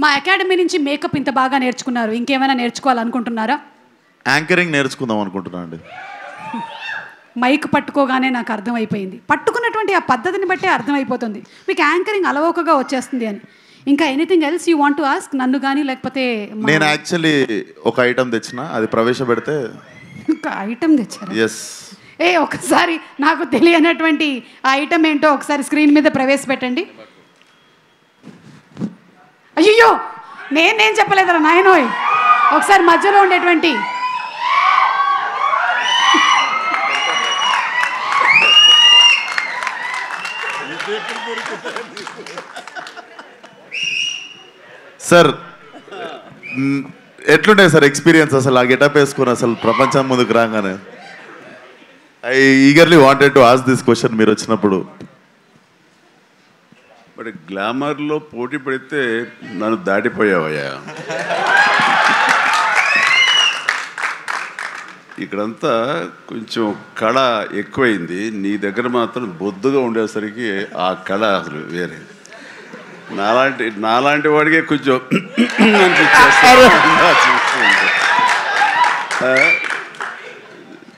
మా అకాడమీ నుంచి మేకప్ ఇంత బాగా నేర్చుకున్నారు, ఇంకేమైనా నేర్చుకోవాలనుకుంటున్నారా? యాంకరింగ్ నేర్చుకుందాం అనుకుంటున్నాను అండి. మైక్ పట్టుకోగానే నాకు అర్థమైపోయింది, పట్టుకున్నటువంటి ఆ పద్ధతిని బట్టే అర్థమైపోతుంది మీకు యాంకరింగ్ అలవోకగా వచ్చేస్తుంది అని. ఇంకా anything else you want to ask నన్ను కానీ, లేకపోతే? నేను యాక్చువల్లీ ఒక ఐటమ్ తెచ్చిన, అది ప్రవేశపెడితే. ఒక ఐటమ్ తెచ్చారు? ఎస్. ఒకసారి నాకు తెలియనటువంటి ఆ ఐటమ్ ఏంటో ఒకసారి స్క్రీన్ మీద ప్రవేశపెట్టండి. అయ్యో, నేనేం చెప్పలేదురా నాయనోయ్. ఒకసారి మధ్యలో ఉండేటువంటి సార్ ఎట్లుండే సార్ ఎక్స్పీరియన్స్ అసలు ఆ గెటప్ వేసుకుని అసలు ప్రపంచం ముందుకు రాగానే? I eagerly wanted to ask this question మీరు వచ్చినప్పుడు. బట్ గ్లామర్లో పోటీ పడితే నన్ను దాటిపోయావయ్యా. ఇక్కడంతా కొంచెం కళ ఎక్కువైంది, నీ దగ్గర మాత్రం బొద్దుగా ఉండేసరికి ఆ కళ అసలు వేరే. నాలాంటి వాడికే కొంచెం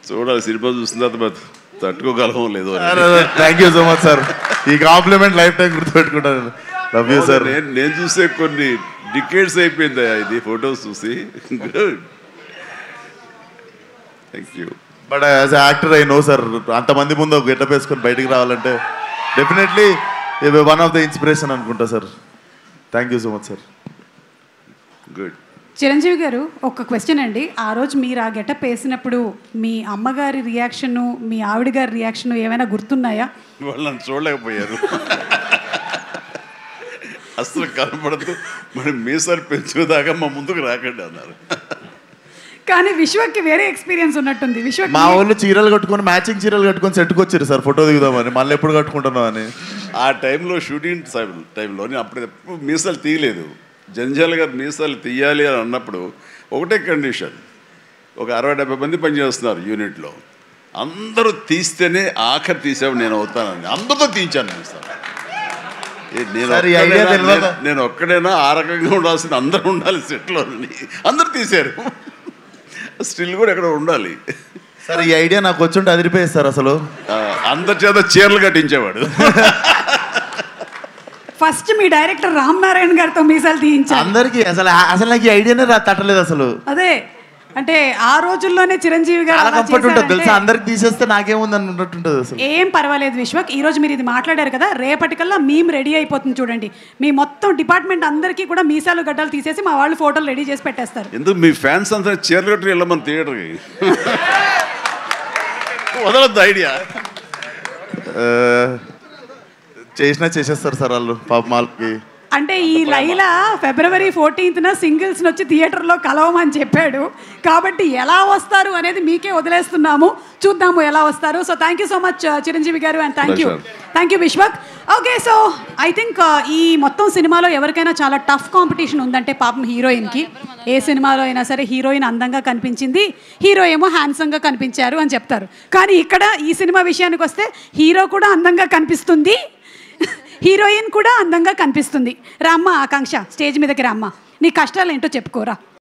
చూడాలి, సినిమా చూసిన తర్వాత తట్టుకోగలమో లేదో. Thank you so much sir, ఈ కాంప్లిమెంట్ లైఫ్ టైం గుర్తుపెట్టుకుంటాను. Love you sir. నేను చూసే కొన్ని డికేడ్స్ అయిపోయింది ఇది ఫొటోస్ చూసి. Good, thank you. But as actor I know sir, అంతమంది ముందు ఒక గెటప్ వేసుకొని బయటికి రావాలంటే definitely one of the inspiration అనుకుంటా sir. Thank you so much sir. Good. Chiranjeevi garu, ఒక క్వశ్చన్ అండి. ఆ రోజు మీరు ఆ గెటప్ వేసినప్పుడు మీ అమ్మగారి రియాక్షను, మీ ఆవిడ గారి రియాక్షను ఏమైనా గుర్తున్నాయా? వాళ్ళు నన్ను చూడలేకపోయారు, అసలు కనపడదు, మరి మీసాలు పెంచుదాకా మా ముందుకు రాకండి అన్నారు. కానీ విశ్వక్కి వేరే ఎక్స్పీరియన్స్ ఉన్నట్టుంది. విశ్వక్ మా వాళ్ళు చీరలు కట్టుకొని, మ్యాచింగ్ చీరలు కట్టుకొని సెట్కి వచ్చారు సార్ ఫోటో దిగుదామని. మళ్ళీ ఎప్పుడు కట్టుకుంటున్నాం అని. ఆ టైంలో షూటింగ్ టైంలో నేను అప్పుడు మీసాలు తీయలేదు. జంజాల్ గారు మీసాలు తీయాలి అని అన్నప్పుడు ఒకటే కండిషన్, ఒక 60-70 మంది పనిచేస్తున్నారు యూనిట్లో, అందరూ తీస్తేనే ఆఖరి తీసేవాడు నేను అవుతానని అందరితో తీయించాను మీసాలు. నేను ఒక్కడైనా ఆ రకంగా ఉండాల్సింది, అందరూ ఉండాలి సెట్లో, అందరూ తీశారు. స్టిల్ కూడా ఎక్కడ ఉండాలి సార్. ఈ ఐడియా నాకు వచ్చుంటే అదిరిపోయేది సార్. అసలు అందరి చేత చీరలు కట్టించేవాడు. ఫస్ట్ మీ డైరెక్టర్ రామ్ నారాయణ గారితో మీసాలు తీయించారు అందరికి. అసలు నాకు ఈ ఐడియానే తట్టలేదు అసలు. అదే అంటే ఆ రోజుల్లోనే చిరంజీవి గారు కంఫర్ట్ ఉంటుంది తెలుసా, అందరికి తీసేస్తే నాకేముంది అన్నట్టుంటుంది అసలు. ఏం పర్వాలేదు విశ్వక్, ఈ రోజు మీరు ఇది మాట్లాడారు కదా, రేపటికల్లా మేము రెడీ అయిపోతుంది చూడండి. మీ మొత్తం డిపార్ట్మెంట్ అందరికీ కూడా మీసాలు గడ్డలు తీసేసి మా వాళ్ళు ఫోటోలు రెడీ చేసి పెట్టేస్తారు. ఎందుకు మీ ఫ్యాన్స్ అంతా చీరలు కట్టి వెళ్ళమని థియేటర్కి వదలొద్దు ఐడియా. చేసేస్తారు సార్ వాళ్ళు పాప మాల్కి. అంటే ఈ లైలా February 14th సింగిల్స్ వచ్చి థియేటర్లో కలవమని చెప్పాడు కాబట్టి ఎలా వస్తారు అనేది మీకే వదిలేస్తున్నాము, చూద్దాము ఎలా వస్తారు. So thank you so much Chiranjeevi garu, and thank you Vishwak. Okay, so I think ఈ మొత్తం సినిమాలో ఎవరికైనా చాలా టఫ్ కాంపిటీషన్ ఉందంటే పాపం హీరోయిన్కి. ఏ సినిమాలో అయినా సరే హీరోయిన్ అందంగా కనిపించింది, హీరో ఏమో హ్యాండ్సమ్గా కనిపించారు అని చెప్తారు. కానీ ఇక్కడ ఈ సినిమా విషయానికి వస్తే హీరో కూడా అందంగా కనిపిస్తుంది, హీరోయిన్ కూడా అందంగా కనిపిస్తుంది. రామ్మ ఆకాంక్ష, స్టేజ్ మీదకి రామ్మ, నీ కష్టాలు ఏంటో చెప్పుకోరా.